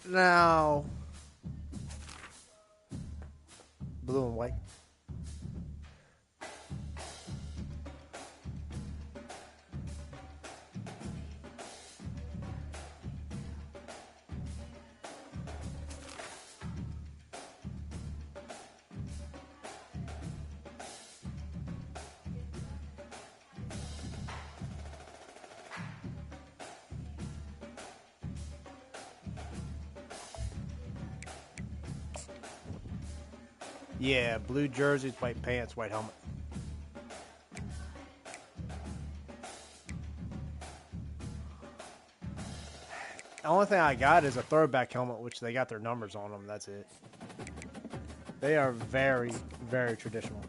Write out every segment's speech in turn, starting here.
Now, blue and white. Yeah, blue jerseys, white pants, white helmet. The only thing I got is a throwback helmet, which they got their numbers on them. That's it. They are very, very traditional.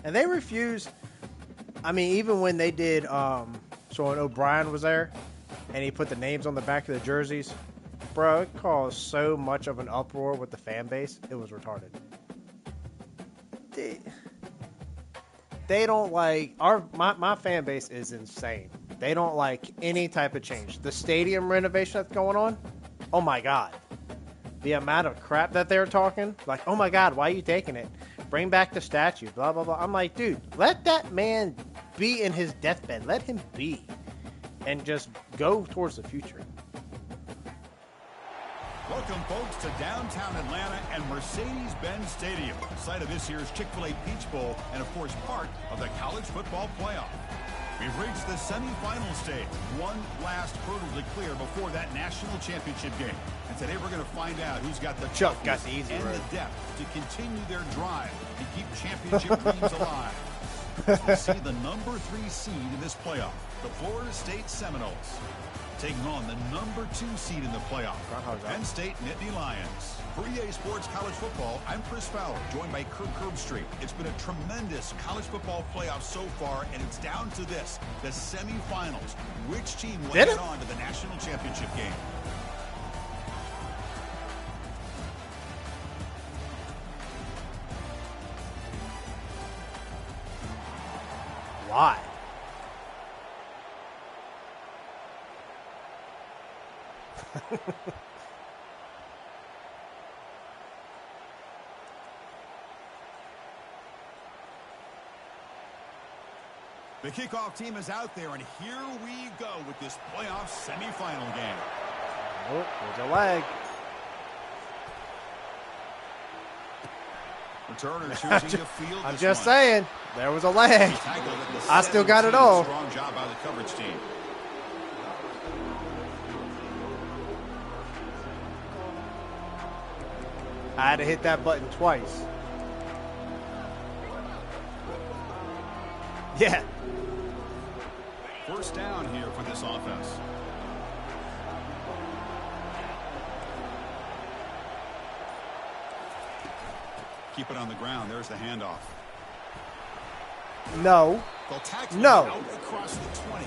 And they refused. I mean, even when they did, so when O'Brien was there, and he put the names on the back of the jerseys, bro, it caused so much of an uproar with the fan base. It was retarded. They don't like my fan base is insane. They don't like any type of change. The stadium renovation that's going on, oh my god. The amount of crap that they're talking, like, oh my god, why are you taking it? Bring back the statue, blah blah blah. I'm like, dude, let that man be in his deathbed. Let him be. And just go towards the future. Welcome, folks, to downtown Atlanta and Mercedes-Benz Stadium, site of this year's Chick-fil-a Peach Bowl and, of course, part of the college football playoff. We've reached the semifinal stage, one last hurdle to clear before that national championship game. And today we're going to find out who's got the toughness and the depth to continue their drive and keep championship dreams alive. As we see the number 3 seed in this playoff, the Florida State Seminoles, taking on the number 2 seed in the playoff, Penn State Nittany Lions. For EA Sports College Football, I'm Chris Fowler, joined by Kirk Herbstreit. It's been a tremendous college football playoff so far, and it's down to this, the semifinals. Which team will get on to the national championship game? Why? The kickoff team is out there, and here we go with this playoff semifinal game. Oh, there's a leg. Returners choosing to field I'm just saying, there was a leg. I still got it all. Strong job by the coverage team. I had to hit that button twice. Yeah. First down here for this offense. Keep it on the ground. There's the handoff. No. No. Out across the 20.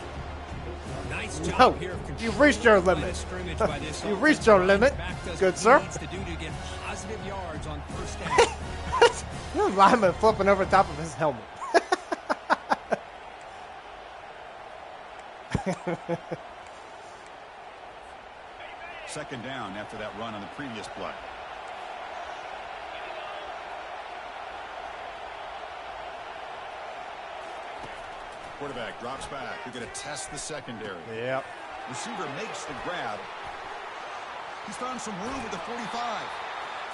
Nice job No. here. You've reached your limit. You've reached your limit. Good sir. Needs to do to get positive yards on first down. This lineman flipping over top of his helmet. Second down after that run on the previous play. Quarterback drops back. You're going to test the secondary. Yep. Receiver makes the grab. He's found some room at the 45.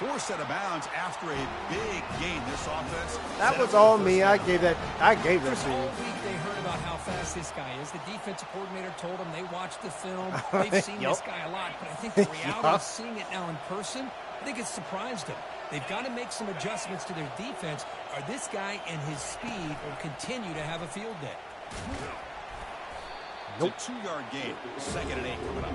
Forced out of bounds after a big gain. This offense. That was all me. I gave that to you. All week they heard about how fast this guy is. The defensive coordinator told them they watched the film. They've seen this guy a lot, but I think the reality of seeing it now in person, I think it's surprised them. They've got to make some adjustments to their defense, or this guy and his speed will continue to have a field day. Nope. It's a 2-yard gain. 2nd and 8 coming up.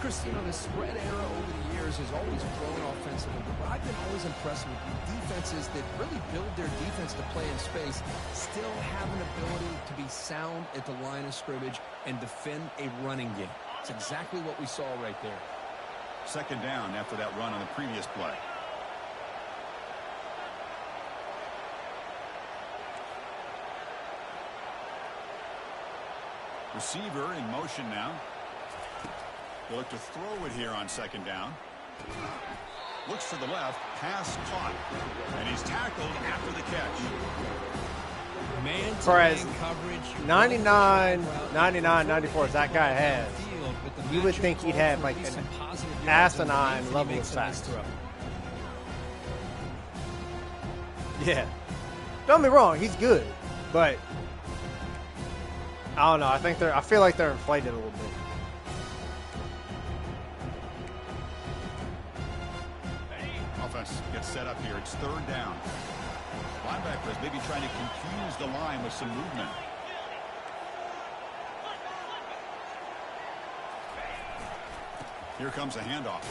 Chris, you know, the spread era over the years has always grown offensively, but I've been always impressed with defenses that really build their defense to play in space, still have an ability to be sound at the line of scrimmage and defend a running game. It's exactly what we saw right there. Second down after that run on the previous play. Receiver in motion now. They'll look to throw it here on second down. Looks to the left. Pass caught. And he's tackled after the catch. Man-to-man coverage. 99, 99, 94 is that guy has. You would think he'd have like an asinine level of sacks. Yeah. Don't get me wrong, he's good. But I don't know. I feel like they're inflated a little bit. Offense gets set up here. It's third down. Linebackers maybe trying to confuse the line with some movement. Here comes a handoff.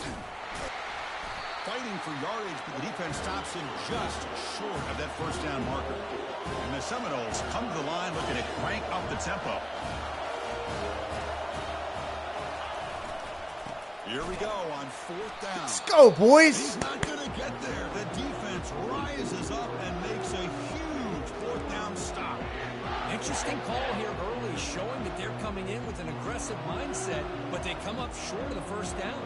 Fighting for yardage, but the defense stops him just short of that first down marker. And the Seminoles come to the line looking to crank up the tempo. Here we go on fourth down. Let's go, boys. He's not going to get there. The defense rises up and makes a huge fourth down stop. Interesting call here early, showing that they're coming in with an aggressive mindset, but they come up short of the first down.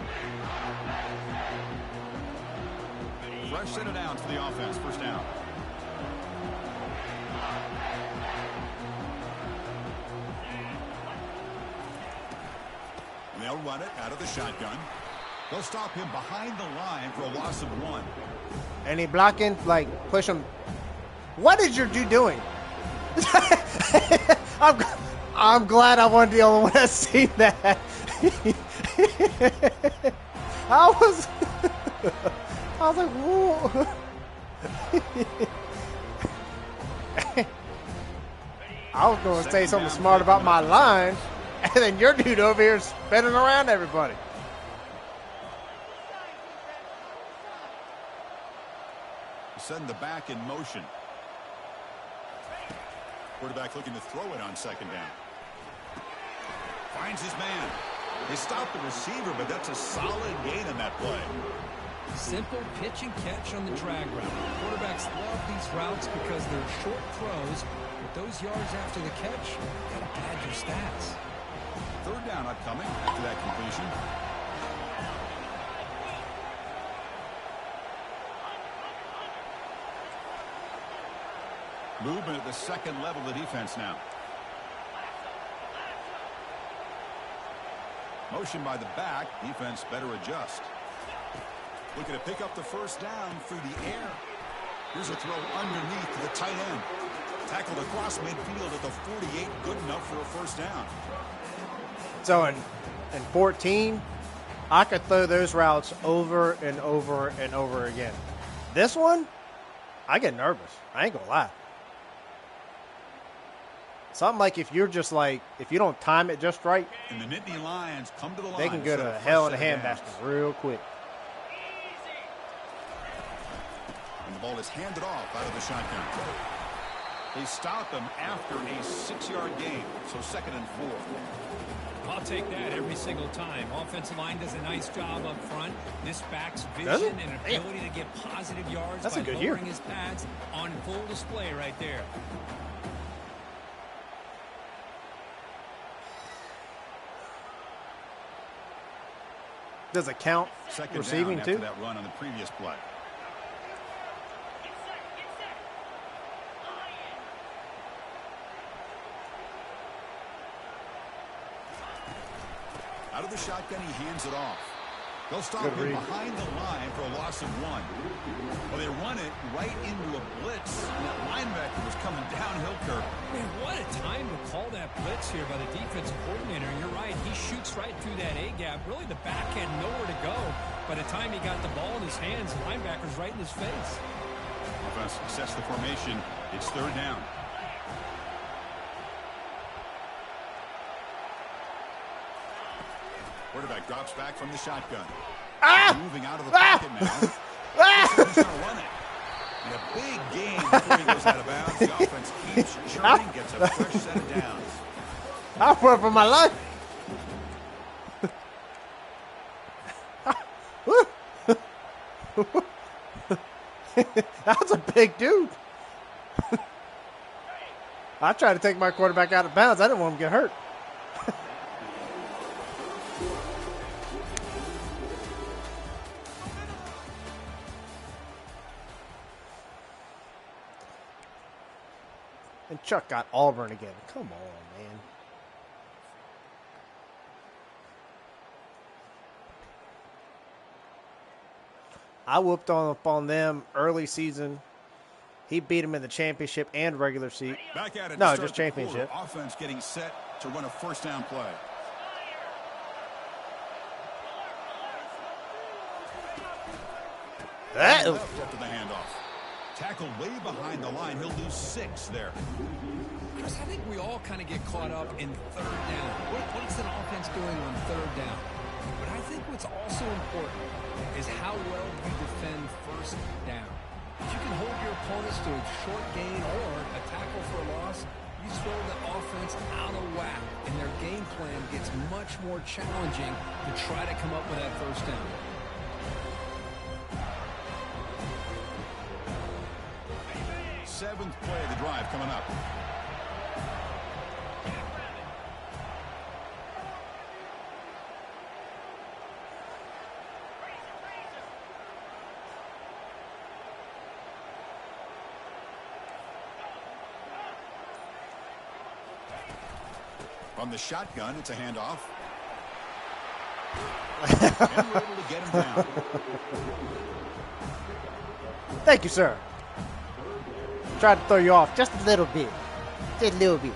Fresh set of downs for the offense. First down. And they'll run it out of the shotgun. They'll stop him behind the line for a loss of 1. And he blocking, like, push him. What is your dude doing? I'm glad I wasn't the only one that seen that. I was like, whoa. I was going to say something smart about my line, and then your dude over here spinning around everybody. Send the back in motion. Quarterback looking to throw it on second down. Finds his man. They stop the receiver, but that's a solid gain on that play. Simple pitch and catch on the drag route. Quarterbacks love these routes because they're short throws. With those yards after the catch, you've got to pad your stats. Third down upcoming after that completion. Movement at the second level of the defense now. Motion by the back. Defense better adjust. Looking to pick up the first down through the air. Here's a throw underneath to the tight end. Tackled across midfield at the 48. Good enough for a first down. So in 14, I could throw those routes over and over and over again. This one, I get nervous. I ain't going to lie. Something like if you're just like, if you don't time it just right, and the Nittany Lions come to the line. They can go to hell in a handbasket real quick. And the ball is handed off out of the shotgun. They stop him after a 6-yard gain, so second and 4. I'll take that every single time. Offensive line does a nice job up front. This back's vision and ability to get positive yards by lowering his pads on full display right there. Does it count second receiving down too? After that run on the previous play. Out of the shotgun, he hands it off. They'll stop him behind the line for a loss of 1. Well, they run it right into a blitz. And that linebacker was coming downhill, Kirk. Man, what a time to call that blitz here by the defensive coordinator. And you're right, he shoots right through that A-gap. Really, the back had nowhere to go. By the time he got the ball in his hands, the linebacker's right in his face. Offense sets the formation. It's third down. Quarterback drops back from the shotgun. Moving out of the pocket now. He's going to run it. And a big gain before he goes out of bounds. The offense keeps churning, gets a fresh set of downs. I run for my life. That's a big dude. I tried to take my quarterback out of bounds. I didn't want him to get hurt. Chuck got Auburn again. Come on, man. I whooped up on them early season. He beat him in the championship and regular season. Back at it. No, just championship. Offense getting set to run a first down play. Left after the handoff. Tackled way behind the line. He'll lose 6 there. Chris, I think we all kind of get caught up in third down. What's an offense doing on third down? But I think what's also important is how well you defend first down. If you can hold your opponents to a short gain or a tackle for a loss, you throw the offense out of whack, and their game plan gets much more challenging to try to come up with that first down. Seventh play of the drive coming up. From the shotgun, it's a handoff. And we're able to get him down. Thank you, sir. Tried to throw you off just a little bit. Just a little bit.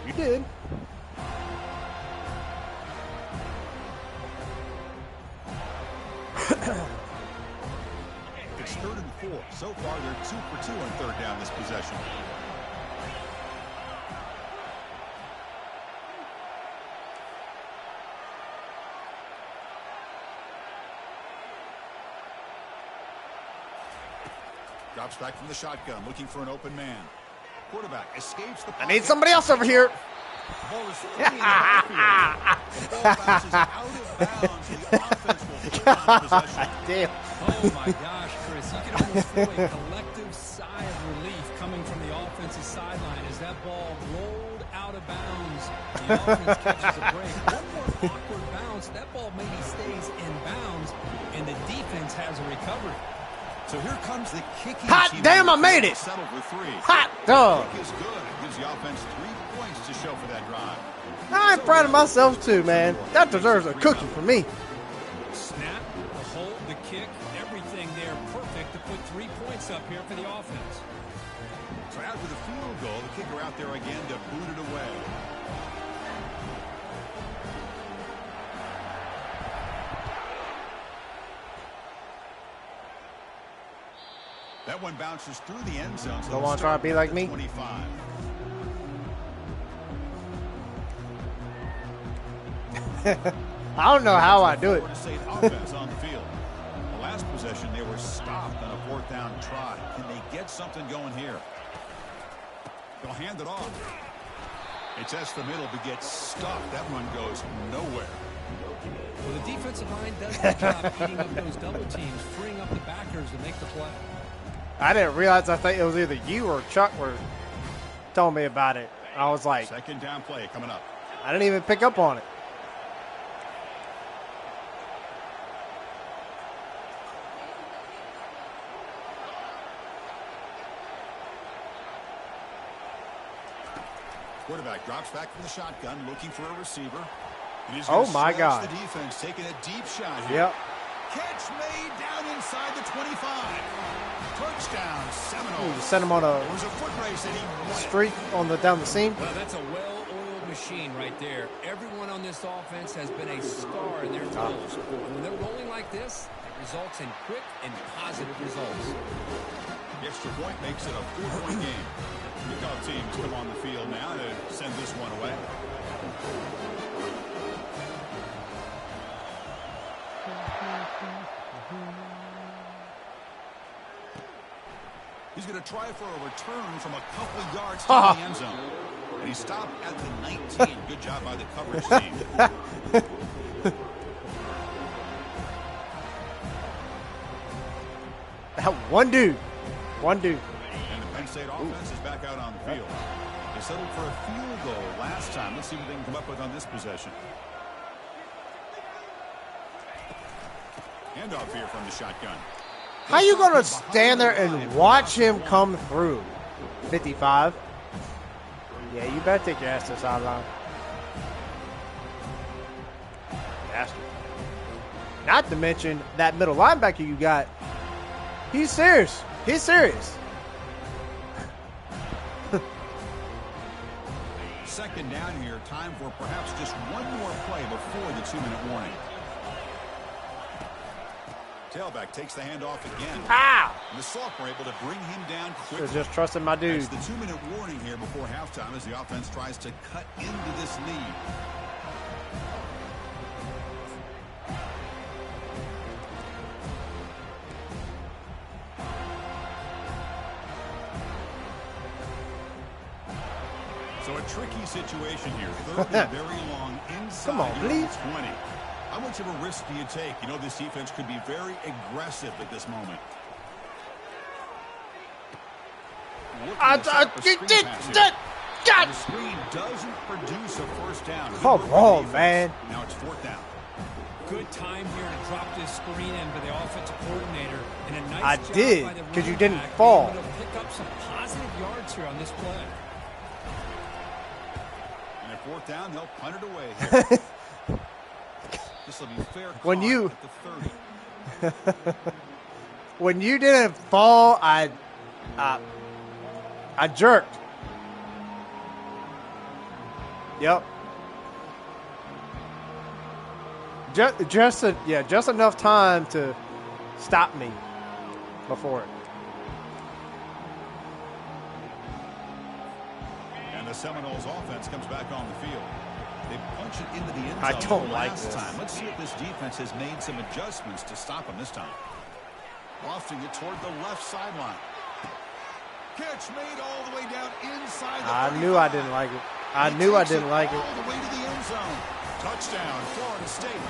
You did. It's 3rd and 4. So far, they're 2 for 2 on third down this possession. Drops back from the shotgun, looking for an open man. Quarterback escapes the pocket. I need somebody else over here. The ball is free in the backfield. The ball bounces out of bounds, and the offense will hold on to possession. Damn. Oh, my gosh, Chris. You can almost feel a collective sigh of relief coming from the offensive sideline as that ball rolled out of bounds. The offense catches a break. One more awkward bounce. That ball maybe stays in bounds, and the defense has a recovery. So here comes the kicking Hot team. damn, I made it. Settled for 3. Hot dog. Kick is good. It gives the offense 3 points to show for that drive. I'm proud of myself too, man. That deserves a cookie for me. Snap, the hold, the kick, everything there perfect to put 3 points up here for the offense. So after the field goal, the kicker out there again to boot it away. That one bounces through the end zone. So Don't want to try to be like me. 25. I don't know how I do it. Florida State offense on the field. The last possession, they were stopped on a 4th down try. Can they get something going here? They'll hand it off. It's the middle, but gets stopped. That one goes nowhere. Well, the defensive line does the job eating up those double teams, freeing up the backers to make the play. I didn't realize. I think it was either you or Chuck were telling me about it. I was like, 2nd down play coming up. I didn't even pick up on it. Quarterback drops back from the shotgun, looking for a receiver. And he's Oh, gonna my stretch God. The defense taking a deep shot here. Yep. Catch made down inside the 25. Touchdown, Seminoles. Just send him on It a was a foot race, and he won it. streak on the down the seam. Well, that's a well-oiled machine right there. Everyone on this offense has been a star in their roles. And when they're rolling like this, it results in quick and positive results. The extra point makes it a 4-point game. Kickoff teams come on the field now to send this one away. He's going to try for a return from a couple yards to the end zone. And he stopped at the 19. Good job by the coverage team. One dude. And the Penn State offense is back out on the field. They settled for a field goal last time. Let's see what they can come up with on this possession. Handoff here from the shotgun. How you going to stand there and watch him come through? 55. Yeah, you better take your ass to the sideline. Bastard. Not to mention that middle linebacker you got. He's serious. He's serious. Second down here. Time for perhaps just one more play before the 2-minute warning. Tailback takes the handoff again. Ow! And the sophomore able to bring him down quickly. Should've just trusted my dude. It's the 2-minute warning here before halftime as the offense tries to cut into this lead. So a tricky situation here. Third and very long inside. Come on, please. 20. How much of a risk do you take? You know this defense could be very aggressive at this moment. God! The screen doesn't produce a first down. Come on, man. Now it's fourth down. Good time here to drop this screen in by the offensive coordinator. And a nice I job did, by the 'cause you running didn't back fall. being able to pick up some positive yards here on this play. And at fourth down, they'll punt it away here. This will be fair. When you at the 30. when you didn't fall, I jerked. Yep. Just enough time to stop me before it. And the Seminoles offense comes back on the field. They punch it into the end zone I don't like last this. time. Let's see if this defense has made some adjustments to stop them this time. Lofting it toward the left sideline. Catch made all the way down inside the I 35. knew I didn't like it. I He knew I takes didn't like it. all the way to the end zone. Touchdown, Florida State.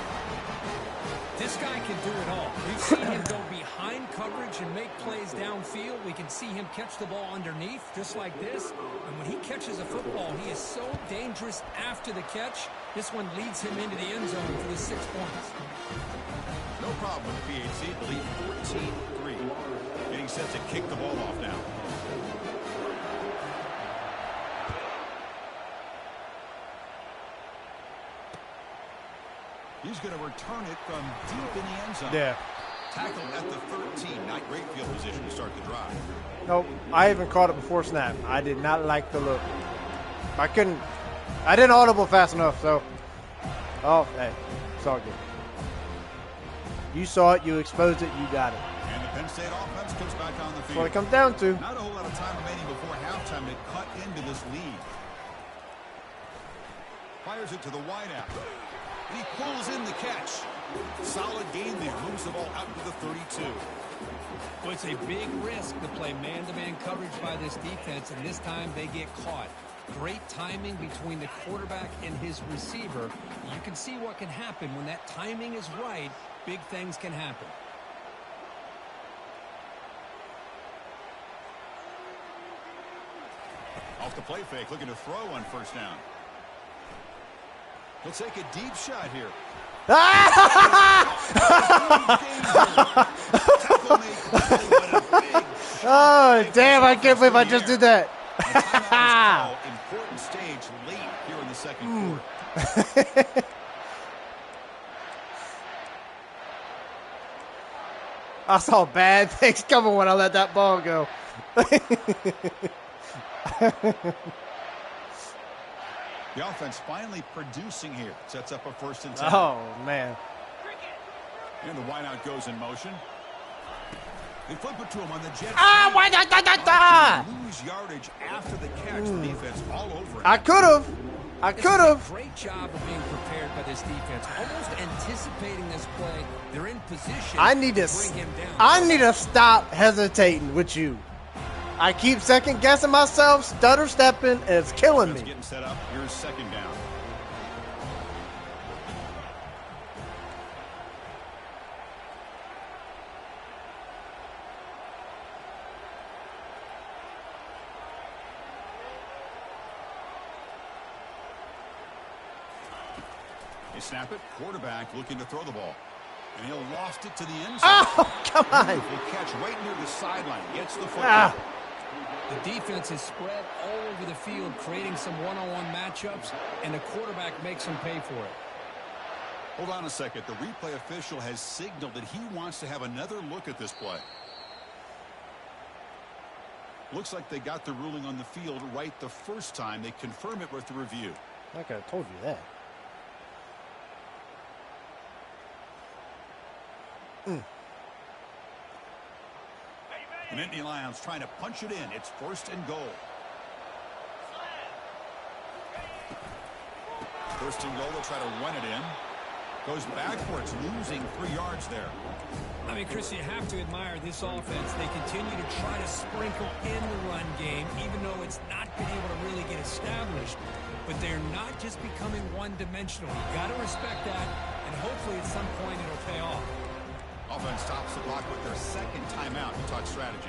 This guy can do it all. We've seen him go behind coverage and make plays downfield. We can see him catch the ball underneath, just like this. And when he catches a football, he is so dangerous after the catch. This one leads him into the end zone for the 6 points. No problem with the PHC. The lead 14-3. Getting set to kick the ball off now. He's going to return it from deep in the end zone. Yeah. Tackled at the 13. Not great field position to start the drive. Nope. I even caught it before snap. I did not like the look. I didn't audible fast enough, so. Oh, hey. It's all good. You saw it, you exposed it, you got it. And the Penn State offense comes back on the That's field. what it comes down to. Not a whole lot of time remaining before halftime to cut into this lead. Fires it to the wideout. And he pulls in the catch. Solid game there. Moves the ball out to the 32. Well, it's a big risk to play man-to-man coverage by this defense, and this time they get caught. Great timing between the quarterback and his receiver. You can see what can happen when that timing is right. Big things can happen. Off the play fake, looking to throw on first down. He'll take a deep shot here. Oh, damn, I can't believe I just did that. Important stage late here in the second quarter. I saw bad things coming when I let that ball go. The offense finally producing here. Sets up a 1st and 10. Oh, man. And the wideout goes in motion. They flip it to him on the jet. Why not? Lose yardage after the catch. The defense all over it. I could have. Great job of being prepared by this defense. Almost anticipating this play. They're in position I need to bring him down. I need to stop hesitating with you. I keep second guessing myself, stutter stepping, and it's killing me. Getting set up. Here's second down. They snap it. Quarterback looking to throw the ball. And he'll lost it to the end zone. Oh, come on. Beautiful catch right near the sideline. Gets the football. The defense is spread all over the field, creating some one-on-one matchups, and the quarterback makes them pay for it. Hold on a second. The replay official has signaled that he wants to have another look at this play. Looks like they got the ruling on the field right the first time. They confirm it with the review. I could have told you that. The Nittany Lions trying to punch it in. It's 1st and goal. 1st and goal. They'll try to run it in. Goes backwards, losing 3 yards there. I mean, Chris, you have to admire this offense. They continue to try to sprinkle in the run game, even though it's not been able to really get established. But they're not just becoming one-dimensional. You got to respect that, and hopefully at some point it'll pay off. Offense stops the clock with their 2nd timeout to talk strategy.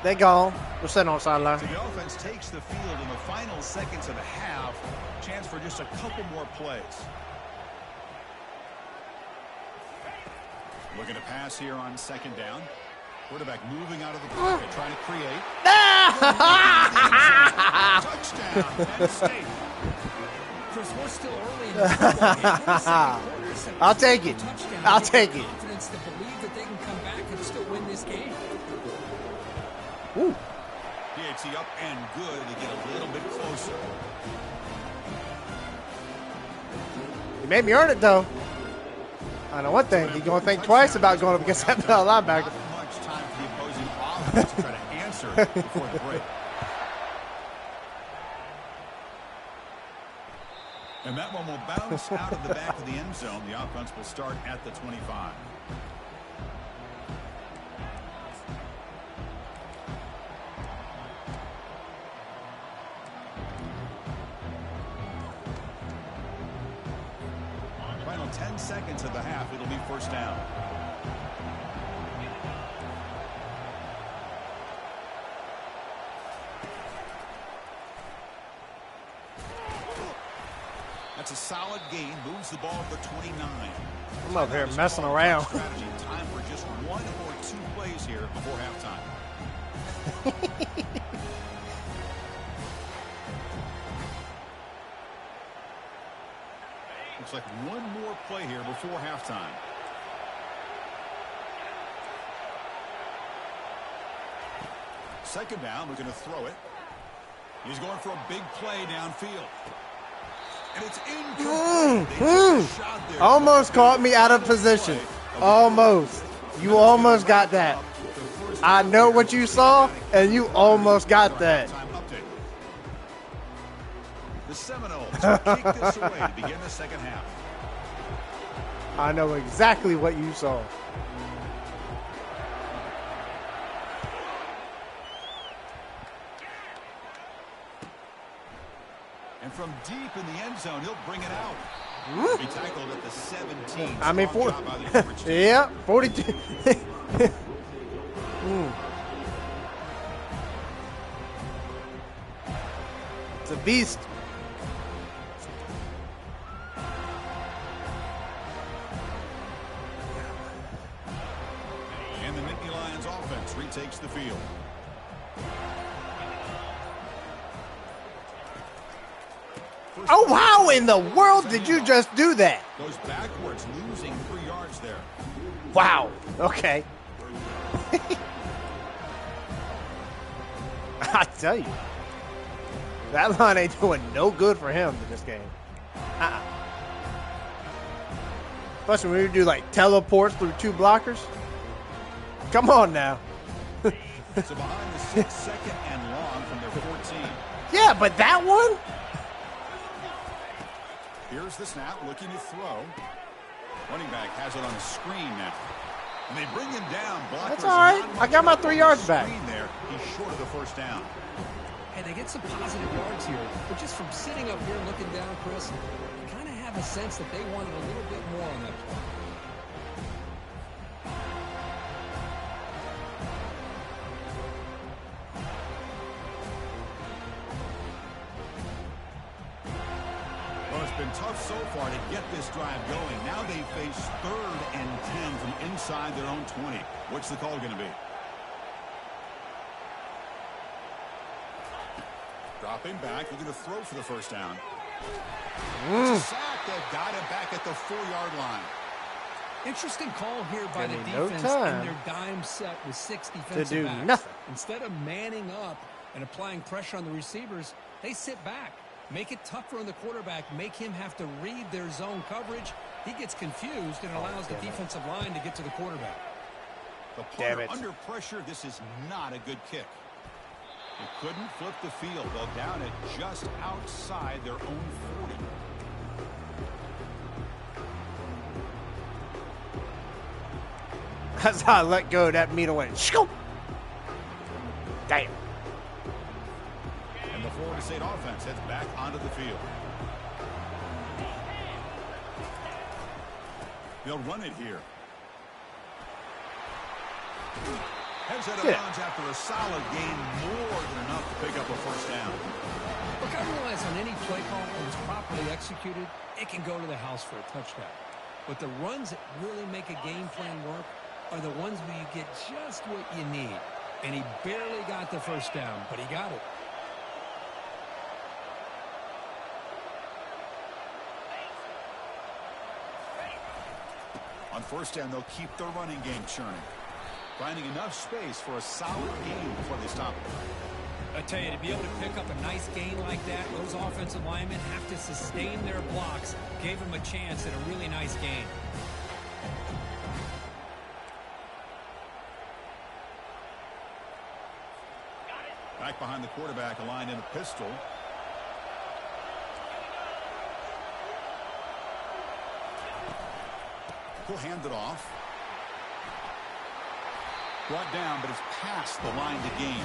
They gone. We're sitting on the sideline. So the offense takes the field in the final seconds of the half. Chance for just a couple more plays. Looking to pass here on 2nd down. Quarterback moving out of the pocket, trying to create. Touchdown, Penn State. Chris, we're still early in the football game. I'll take it. I'll take it. Confidence to believe that they can come back and still win this game. Ooh. DHC up and good. They get a little bit closer. You made me earn it, though. I know one thing. You're going to think twice about going up against that linebacker. Not much time for the opposing offense to try to answer before the break. And that one will bounce out of the back of the end zone. The offense will start at the 25. Final 10 seconds of the half. It'll be 1st down. That's a solid gain. Moves the ball to the 29. I'm up here messing around. Strategy. Time for just 1 or 2 plays here before halftime. Looks like 1 more play here before halftime. Second down, looking to throw it. He's going for a big play downfield. And it's incomplete. They took a shot there. Almost caught me out of position. Almost. You almost got that. I know what you saw, and you almost got that. The Seminoles kick this away to begin the second half. I know exactly what you saw. And from deep in the end zone, he'll bring it out. He'll be tackled at the 17. I mean, Strong job by the average team. yeah, 42. It's a beast. And the Nittany Lions offense retakes the field. Oh, how in the world did you just do that? Goes backwards, losing 3 yards there. Wow. Okay. I tell you, that line ain't doing no good for him in this game. Especially when you do like teleports through 2 blockers. Come on now. So behind the 6, second and long from their 14. Yeah, but that one? Here's the snap, looking to throw. Running back has it on the screen now. And they bring him down. Blockers. That's all right. I got my 3 yards back. There. He's short of the first down. And they get some positive yards here. But just from sitting up here and looking down, Chris, you kind of have a sense that they wanted a little bit more on that play. tough so far to get this drive going. Now they face 3rd and 10 from inside their own 20. What's the call going to be? Dropping back, looking to throw for the first down. It's a sack. They've got it back at the 4-yard line. Interesting call here by the no defense time in their dime set with 6 to defensive do backs. nothing. Instead of manning up and applying pressure on the receivers, they sit back. Make it tougher on the quarterback. Make him have to read their zone coverage. He gets confused and allows the defensive line to get to the quarterback. The punter under pressure. This is not a good kick. They couldn't flip the field. They'll down it just outside their own 40. That's how I let go. That meter went. Shoo! Damn. And the Florida State offense heads back onto the field. They'll run it here. Heads out of bounds after a solid gain, more than enough to pick up a first down. Look, I realize on any play call, when it's properly executed, it can go to the house for a touchdown. But the runs that really make a game plan work are the ones where you get just what you need. And he barely got the first down, but he got it. On first down, they'll keep their running game churning, finding enough space for a solid gain before they stop it. I tell you, to be able to pick up a nice gain like that, those offensive linemen have to sustain their blocks. Gave him a chance at a really nice gain. Back behind the quarterback, aligned in a pistol. He'll hand it off. Brought down, but it's past the line to gain.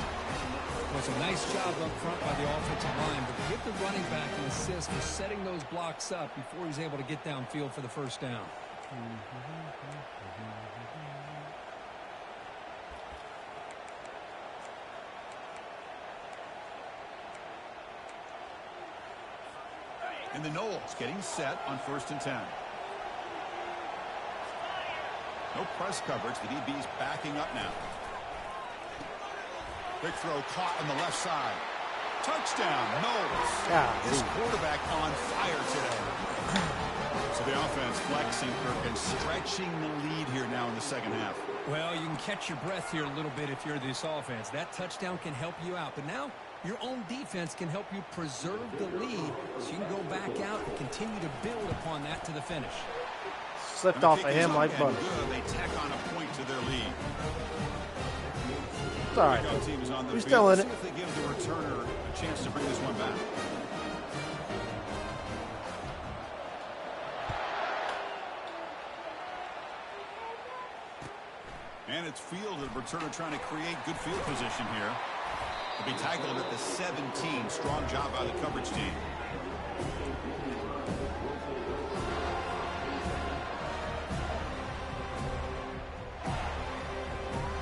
Well, it's a nice job up front by the offensive line, but give the running back an assist for setting those blocks up before he's able to get downfield for the first down. And the Knowles getting set on 1st and 10. No press coverage. The DB's backing up now. Big throw caught on the left side. Touchdown, Knowles. This quarterback on fire today. So the offense flexing, Kirk, and stretching the lead here now in the second half. Well, you can catch your breath here a little bit if you're this offense. That touchdown can help you out. But now your own defense can help you preserve the lead so you can go back out and continue to build upon that to the finish. Slipped off of him like butter. They tack on a point to their lead. It's all right. We're still in it. See if they give the returner a chance to bring this one back. And it's field, the returner trying to create good field position here. They'll be tackled at the 17. Strong job by the coverage team.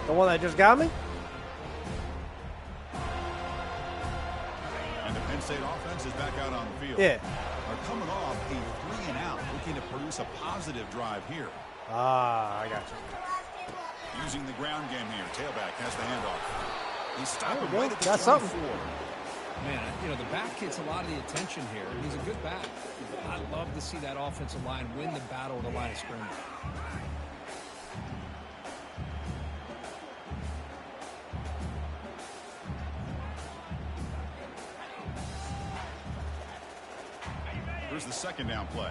The one that just got me? And the Penn State offense is back out on the field. Yeah. They're coming off a 3-and-out, looking to produce a positive drive here. Ah, I got you. Using the ground game here. Tailback has the handoff. He's stopping Well, right at the got 24. something. Man, you know, the back gets a lot of the attention here. He's a good back. I love to see that offensive line win the battle at the line of scrimmage. Here's the second down play.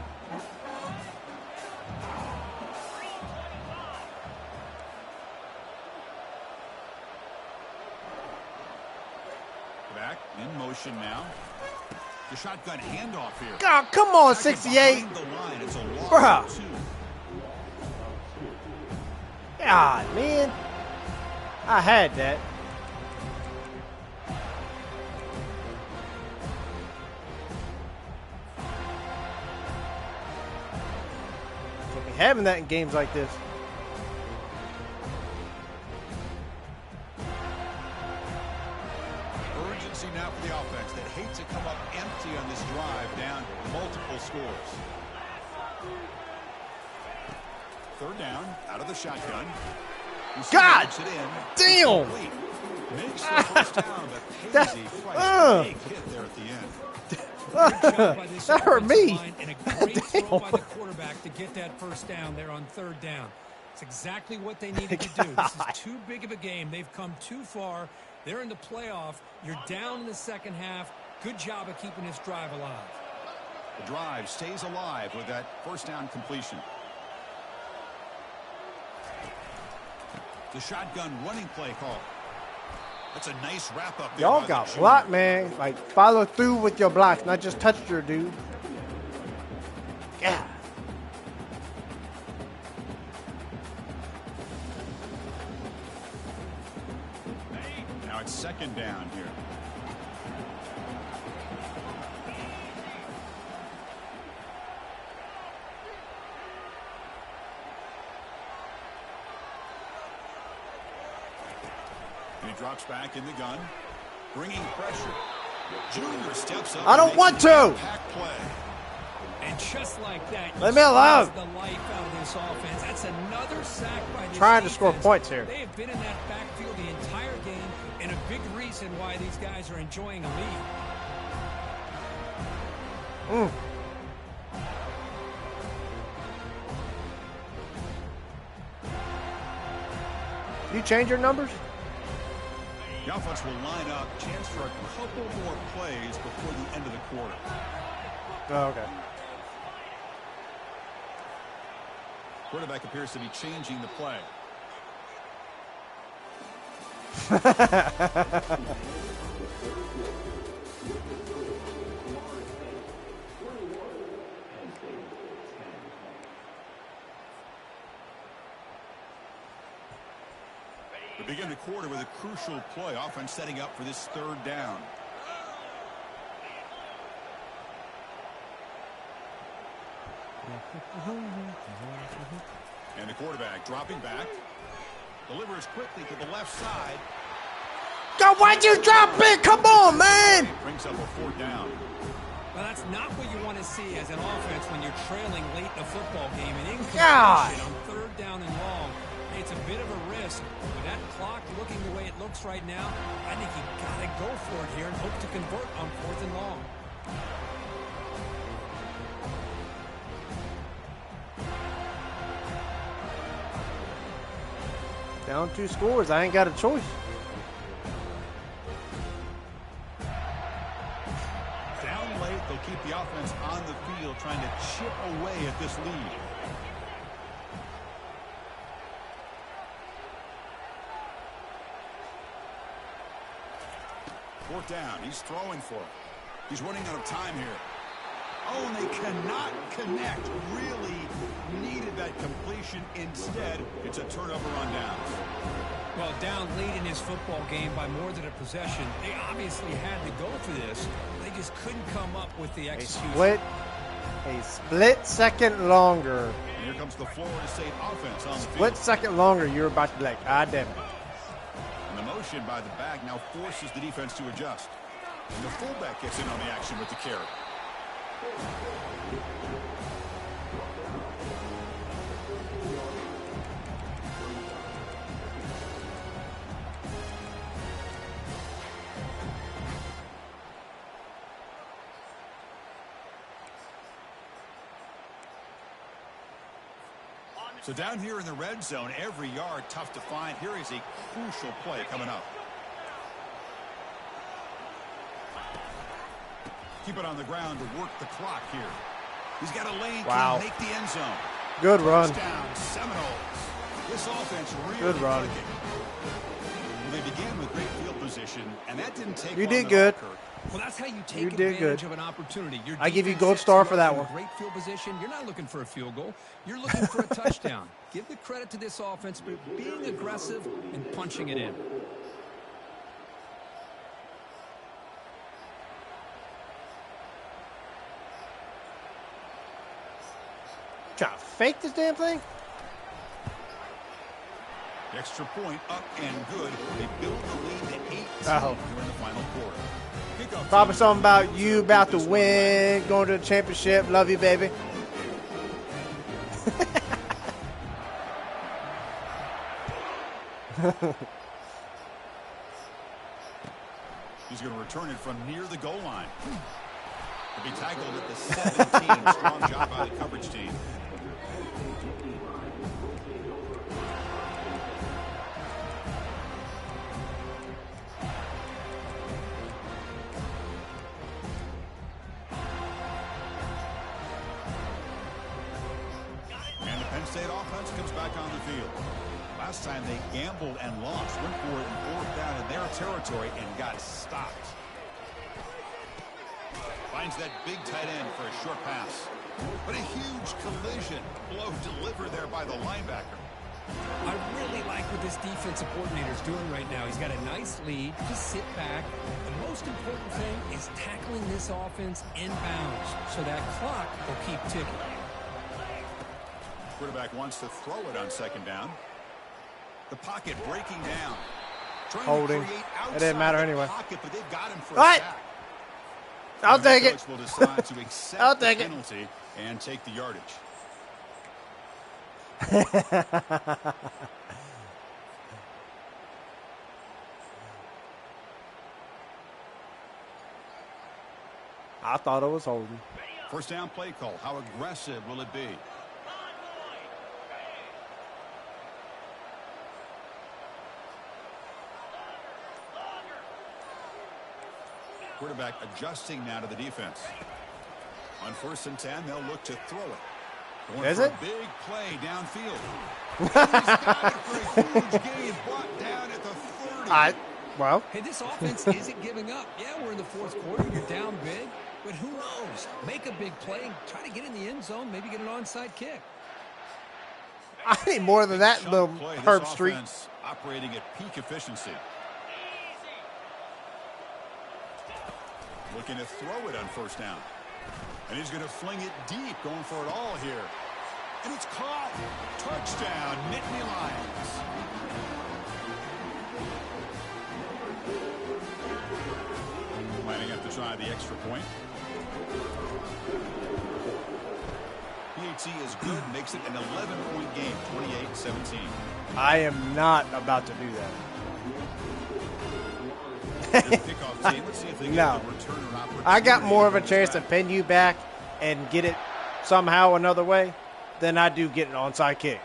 Back in motion now. The shotgun handoff here. God, come on, 68. The line. It's a long Bruh. 2. God, man. I had that. Can't be having that in games like this. Urgency now for the offense that hates to come up empty on this drive, down multiple scores. Third down, out of the shotgun. God It in. damn! Makes the first down, but Hazy Price, big hit there at the end. Good job by this That hurt offensive me. line, and a great throw Damn. by the quarterback to get that first down there on third down. It's exactly what they needed to do. This is too big of a game. They've come too far. They're in the playoff. You're down in the second half. Good job of keeping this drive alive. The drive stays alive with that first down completion. The shotgun running play call. That's a nice wrap up there. Y'all got blocked, man. Like, follow through with your blocks, not just touch your dude. Yeah. Now it's second down here. And he drops back in the gun, bringing pressure. Junior steps up. I don't want to. Impact play. And just like that, Let me alone. the life out of this offense. That's another sack by this Trying to score defense. points here. They have been in that backfield the entire game, and a big reason why these guys are enjoying a lead. You change your numbers? The offense will line up. Chance for a couple more plays before the end of the quarter. Oh, okay. Quarterback appears to be changing the play. We begin the quarter with a crucial play. Offense setting up for this third down. And the quarterback dropping back. Delivers quickly to the left side. God, why'd you drop it? Come on, man! Brings up a fourth down. Well, that's not what you want to see as an offense when you're trailing late in a football game. An God. incompletion on third down and long. It's a bit of a risk. With that clock looking the way it looks right now, I think you got to go for it here and hope to convert on fourth and long. Down 2 scores. I ain't got a choice. Down late, they'll keep the offense on the field trying to chip away at this lead. Fourth down. He's throwing for it. He's running out of time here. Oh, and they cannot connect. Really needed that completion. Instead, it's a turnover on downs. Well, down late in his football game by more than a possession, they obviously had to go for this. They just couldn't come up with the execution. A split second longer. And here comes the Florida State offense on the field. Split second longer, you're about to be like, ah, damn it. And the motion by the back now forces the defense to adjust. And the fullback gets in on the action with the carry. So down here in the red zone, every yard tough to find. Here is a crucial play coming up. Keep it on the ground to work the clock here. He's got a lane Wow. to make the end zone. Good run. Touchdown, Seminoles. This offense really Good run. clicking. Well, they began with great field position, and that didn't take You long did at good. all, Kirk. Well, that's how you take You did advantage good. of an opportunity. Your I give you defense gold sets star you for up that in one. Great field position. You're not looking for a field goal. You're looking for a touchdown. Give the credit to this offense for being aggressive and punching it in. Trying to fake this damn thing? Extra point up and good. They build the lead to 18 Oh. during the final quarter. Kickoff Probably team something about you build about to this one away. win, going to the championship. Love you, baby. He's going to return it from near the goal line. He'll be tackled at the 17. Strong job by the coverage team. And the Penn State offense comes back on the field. Last time they gambled and lost, went for it in 4th down in their territory and got stopped. Finds that big tight end for a short pass. But a huge collision blow delivered there by the linebacker. I really like what this defensive coordinator is doing right now. He's got a nice lead. Just sit back. The most important thing is tackling this offense inbounds so that clock will keep ticking. Quarterback wants to throw it on 2nd down. The pocket breaking down. Holding. It didn't matter anyway. Pocket, but they've got him for What? a sack. I'll take it. Will decide to accept I'll the take it. penalty and take the yardage. I thought it was holding. 1st down play call. How aggressive will it be? Quarterback adjusting now to the defense. On 1st and 10, they'll look to throw it. Going Is for it? a big play downfield. He's got it for a huge gain. Brought down at the 30. Well, Hey, this offense isn't giving up. Yeah, we're in the 4th quarter. You're down big. But who knows? Make a big play. Try to get in the end zone. Maybe get an onside kick. I need more than that, little Play. This Herb Street. offense operating at peak efficiency. Looking to throw it on 1st down. And he's going to fling it deep, going for it all here. And it's caught. Touchdown, Nittany Lions. Lining up to try the extra point. PAT is good, makes it an 11-point game, 28-17. I am not about to do that. Kickoff team. Let's see if they get No. the returner opportunity. I got more of a to chance to back. pin you back and get it somehow another way than I do get an onside kick.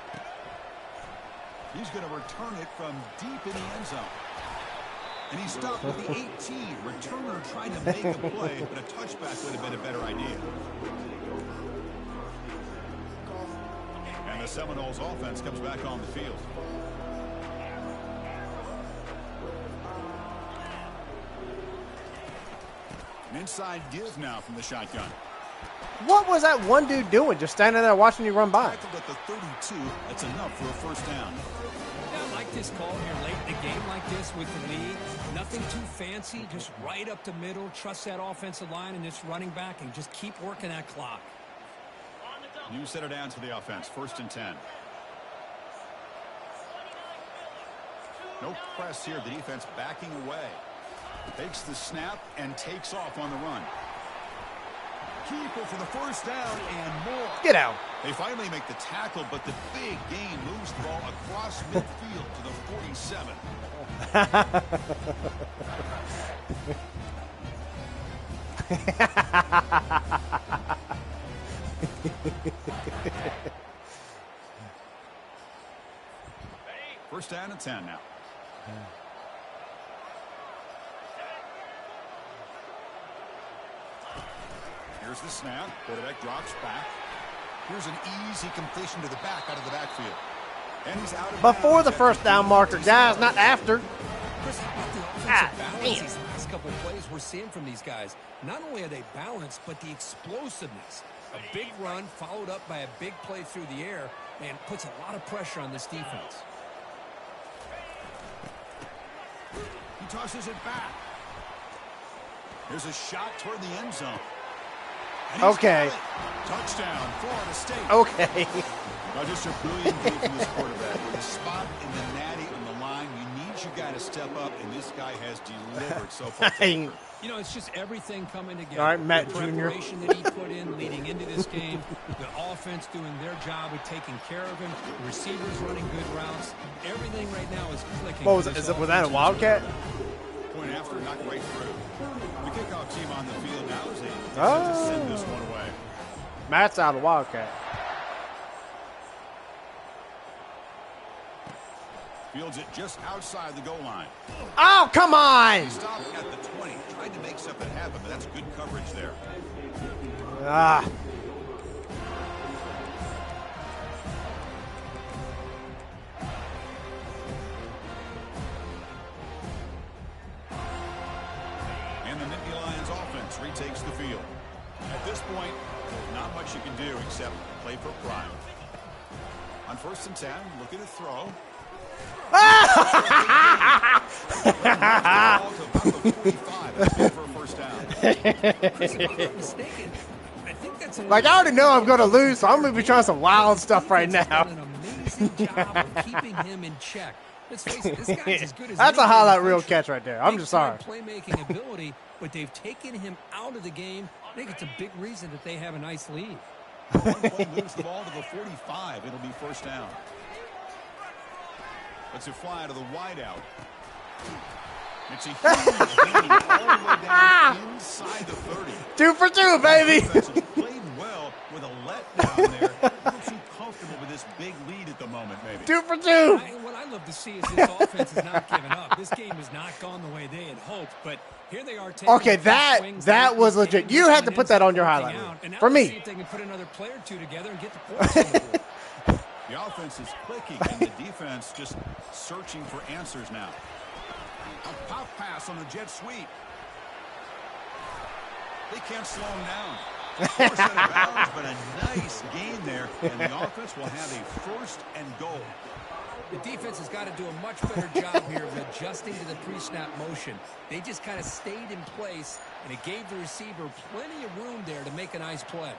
He's going to return it from deep in the end zone. And he stopped with the 18. Returner trying to make a play, but a touchback would have been a better idea. And the Seminoles offense comes back on the field. An inside give now from the shotgun. What was that one dude doing? Just standing there watching you run by. Tackled at the 32. That's enough for a 1st down. Yeah, I like this call here late in the game like this with the lead. Nothing too fancy, just right up the middle. Trust that offensive line and this running back and just keep working that clock. New center down to the offense. 1st and 10. No press here. The defense backing away. Takes the snap and takes off on the run. Keeper for the 1st down and more. Get out. They finally make the tackle, but the big gain moves the ball across midfield to the 47. First down and 10 now. Here's the snap. Quarterback drops back. Here's an easy completion to the back out of the backfield. And he's out of Before bounds the at 1st down marker, guys, not after. Chris, how about the Ah, offensive balance damn. these last couple of plays we're seeing from these guys? Not only are they balanced, but the explosiveness. A big run followed up by a big play through the air and puts a lot of pressure on this defense. He tosses it back. Here's a shot toward the end zone. And he's Okay. got it. Touchdown, Florida State. Okay. Now just a brilliant game from this quarterback. With a spot in the natty on the line, you need your guy to step up, and this guy has delivered so far. You know, it's just everything coming together. All right, Matt the Jr. preparation that he put in leading into this game, the offense doing their job of taking care of him, the receivers running good routes. Everything right now is clicking. What was it? Was that a Wildcat? Point after, knocked right through. The kickoff team on the field now as they Oh. to send this one away. Matt's out of Wildcat. Fields it just outside the goal line. Oh, come on! He stopped at the 20. Tried to make something happen, but that's good coverage there. Ah. And the Nittany Lions offense retakes the field. At this point, there's not much you can do except play for pride. On 1st and 10, looking to throw. Ball to about the 45. That's good for a first down. Chris, if I'm not mistaken, I think that's a Like, I already know I'm going to lose, so I'm going to be trying some wild stuff right Defense has now. done an amazing job of keeping him in check. Let's face it, this guy's as good as That's a anyone in highlight the reel country. catch right there. I'm just sorry. Big-time playmaking ability, but they've taken him out of the game. I think it's a big reason that they have a nice lead. One play moves the ball to the 45. It'll be first down. Lets it fly to the wideout. It's a huge gain all the way down inside the 30. 2 for 2, baby. Defense has played well with a letdown there. Not too comfortable with this big lead at the moment, maybe. 2 for 2. What I love to see is this offense has not given up. This game has not gone the way they had hoped, but here they are taking Okay, the that- swings. that They was this legit. game, You this had to one put that ends on your up highlight working reel. out. And now For let's me. see if they can put another player or two together and get the points on the board. The offense is clicking, and the defense just searching for answers now. A pop pass on the jet sweep. They can't slow him down. Forced out of bounds, but a nice gain there, and the offense will have a 1st and goal. The defense has got to do a much better job here of adjusting to the pre-snap motion. They just kind of stayed in place, and it gave the receiver plenty of room there to make a nice play.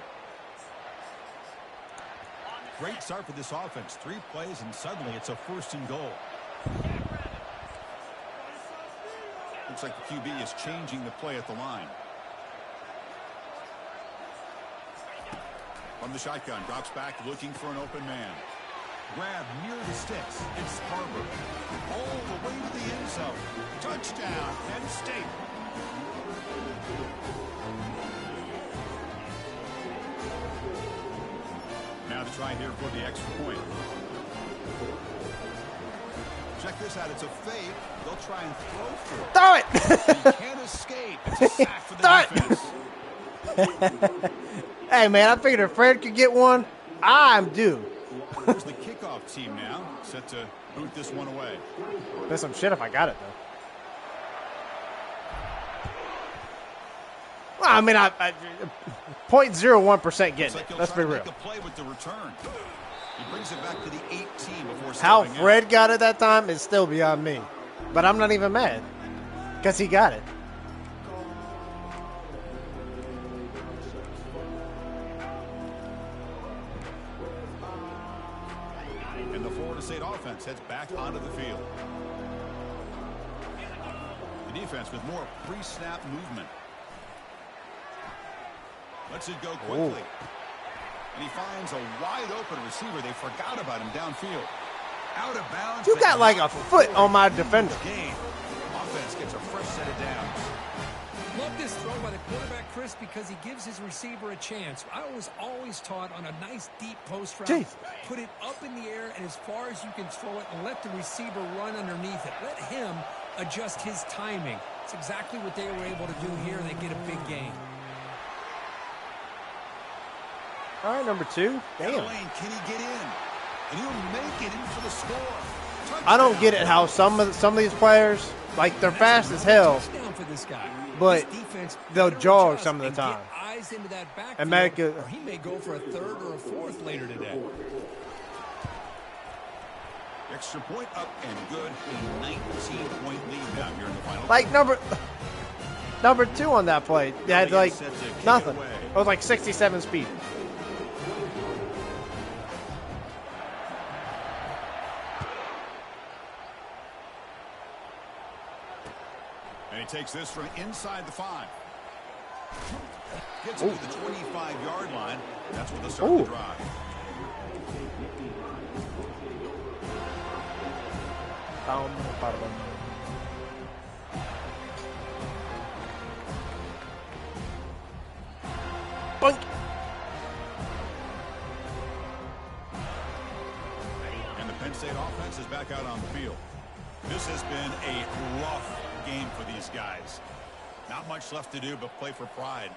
Great start for this offense. 3 plays, and suddenly it's a 1st and goal. Looks like the QB is changing the play at the line. From the shotgun, drops back, looking for an open man. Grab near the sticks. It's Harbor. All the way to the end zone. Touchdown, Penn State. Now to try here for the extra point. Check this out. It's a fake. They'll try and throw for it. Throw it. He can't escape. It's a sack for the defense. Hey, man, I figured if Fred could get one, I'm due. Here's the kickoff team now, set to boot this one away. There's some shit if I got it, though. Well, I mean, 0.01% getting it. Let's be real. Make a play with the return. He brings it back to the 18 before How stepping Fred got it that time is still beyond me. But I'm not even mad because he got it. And the Florida State offense heads back onto the field. The defense with more pre-snap movement. Lets it go quickly. Ooh. And he finds a wide open receiver. They forgot about him downfield. Out of bounds. You but got like not a before foot on my huge defender. Gain. Offense gets a fresh set of downs. Love this throw by the quarterback, Chris, because he gives his receiver a chance. I was always taught on a nice deep post route, Jeez. put it up in the air and as far as you can throw it and let the receiver run underneath it. Let him adjust his timing. It's exactly what they were able to do here. They get a big gain. All right, number 2. Damn. Lane, can he get in? And he'll make it in for the score. I don't get it how some of these players, like, they're fast as hell, Touchdown for this guy. but This defense they'll better jog adjust some of the and get time. eyes into that backfield, And make it- or he may go for a 3rd or a 4th later today. Extra point up and good. A 19-point lead now here in the final. Like, number 2 on that play. They had, like, nothing. It was like 67 speed. And he takes this from inside the 5. Gets it to the 25-yard line. That's where they'll start the drive. Boink. And the Penn State offense is back out on the field. This has been a rough game for these guys. Not much left to do but play for pride.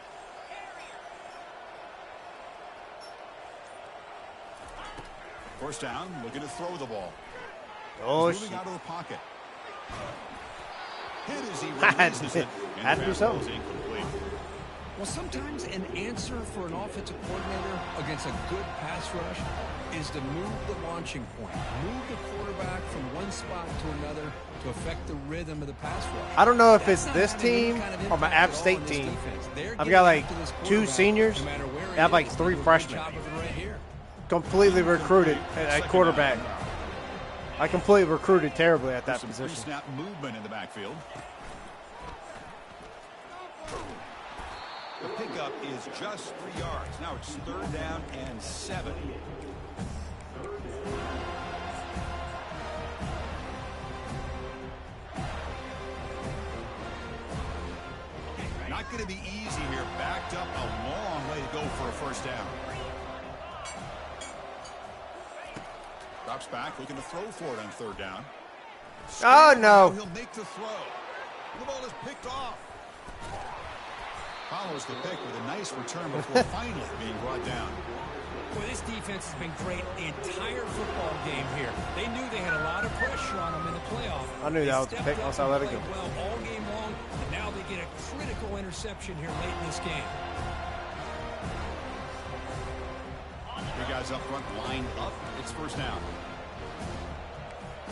First down, looking to throw the ball. Oh, moving shit. out of the pocket. Hit as he releases it. Had to do something. Incomplete. Well, sometimes an answer for an offensive coordinator against a good pass rush is to move the launching point. Move the quarterback from one spot to another to affect the rhythm of the pass rush. I don't know if That's it's not this having any team kind of or my impact App at all State on this team. defense. They're I've getting got like after this 2 quarterback seniors. no matter where I have he like is. 3 They do a good freshmen. job of it right here. Completely recruited at quarterback. I completely recruited terribly at that Some position. pre-snap movement in the backfield. The pickup is just 3 yards. Now it's 3rd down and 7. Not going to be easy here. Backed up a long way to go for a first down. Drops back, looking to throw for it on 3rd down. Oh, no. He'll make the throw. The ball is picked off. Follows the pick with a nice return before finally being brought down. Well, this defense has been great the entire football game here. They knew they had a lot of pressure on them in the playoff. I knew that was the pick once I let it go. Well, all game long, and now they get a critical interception here late in this game. Three guys up front lined up. It's first down.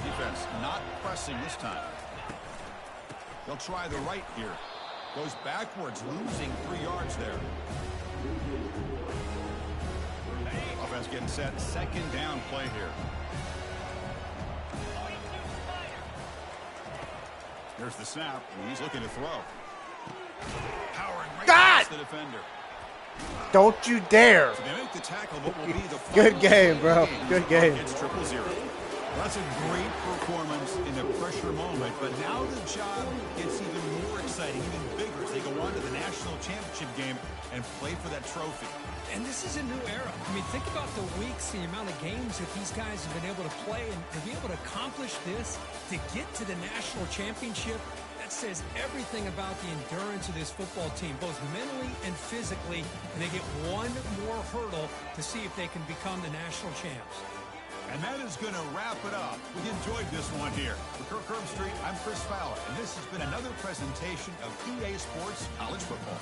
Defense not pressing this time. They'll try the right here. Goes backwards, losing 3 yards there. Offense getting set. 2nd down play here. Here's the snap, and he's looking to throw. Powering right past the defender. Don't you dare. So they make the tackle, but will be the Good final game, play bro. of the game. Good game. It's 0-0. Well, that's a great performance in the pressure moment, but now the job gets even more exciting, even bigger as they go on to the national championship game and play for that trophy. And this is a new era. I mean, think about the weeks, the amount of games that these guys have been able to play, and to be able to accomplish this, to get to the national championship, that says everything about the endurance of this football team, both mentally and physically, and they get one more hurdle to see if they can become the national champs. And that is going to wrap it up. We enjoyed this one here. For Kirk Herbstreit, I'm Chris Fowler, and this has been another presentation of EA Sports College Football.